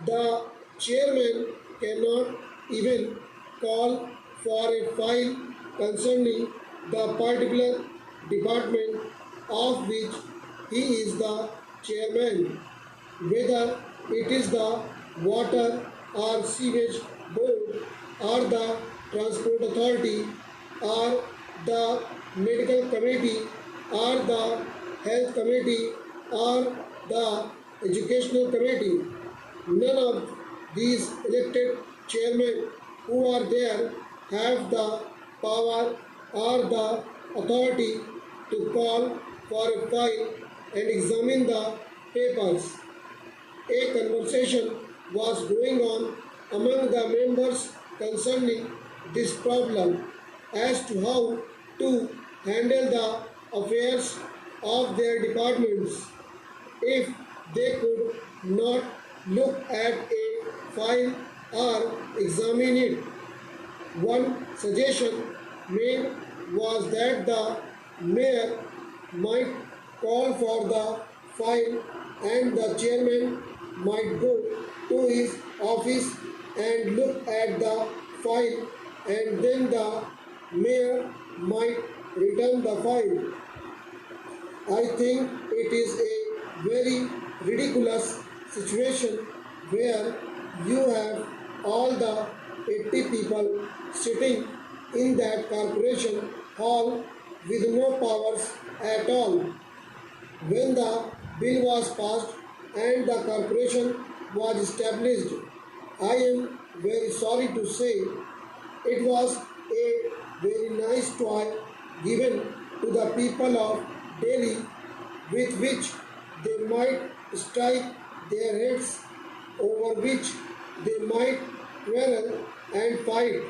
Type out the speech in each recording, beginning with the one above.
The chairman cannot even call for a file concerning the particular department of which he is the chairman, whether it is the water or sewage board or the transport authority or the medical committee or the health committee or the educational committee. None of these elected chairmen who are there have the power or the authority to call for a file and examine the papers. A conversation was going on among the members concerning this problem as to how to handle the affairs of their departments. If they could not look at a file or examine it, one suggestion made was that the mayor might call for the file and the chairman might go to his office and look at the file and then the mayor might return the file. I think it is a very ridiculous situation where you have all the 80 people sitting in that corporation hall with no powers at all. When the bill was passed and the corporation was established, I am very sorry to say it was a very nice toy given to the people of Delhi with which they might strike their heads, over which they might quarrel and fight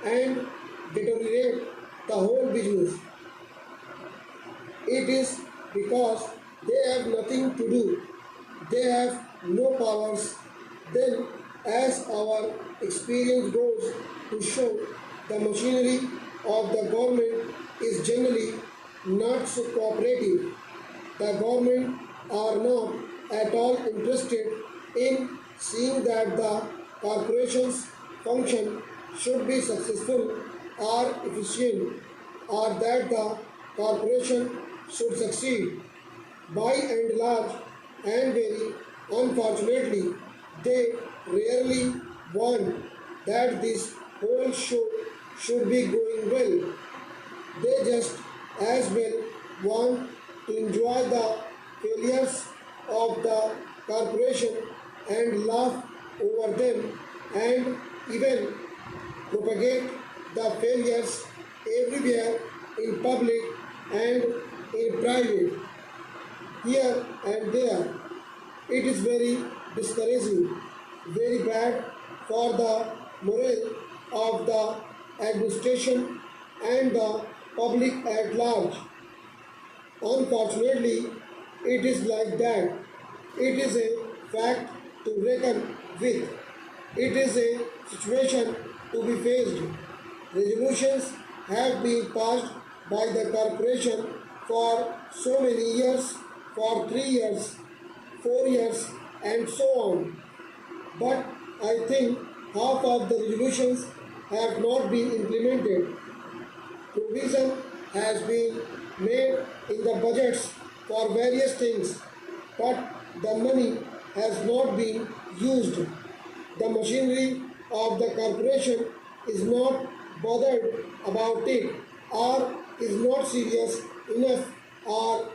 and deteriorate the whole business. It is because they have nothing to do, they have no powers. Then, as our experience goes to show, the machinery of the government is generally not so cooperative. The government are not at all interested in seeing that the corporation's function should be successful or efficient, or that the corporation should succeed. By and large, and very unfortunately, they rarely want that this whole show should be going well. They just as well want to enjoy the failures of the corporation and laugh over them and even propagate the failures everywhere in public and in private, here and there. It is very discouraging, very bad for the morale of the administration and the public at large. Unfortunately, it is like that. It is a fact to reckon with. It is a situation to be faced. Resolutions have been passed by the corporation for so many years, for 3 years, 4 years, and so on. But I think half of the resolutions have not been implemented. Provision has been made in the budgets for various things, but the money has not been used. The machinery of the corporation is not bothered about it, or is not serious enough, or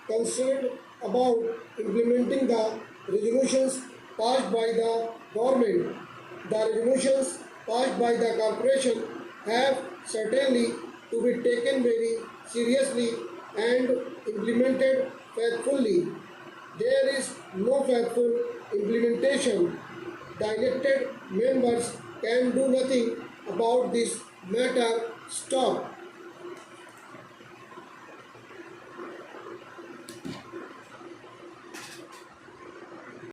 concerned about implementing the resolutions passed by the government. The resolutions passed by the corporation have certainly to be taken very seriously and implemented faithfully. There is no faithful implementation. The elected members can do nothing about this matter. Stop.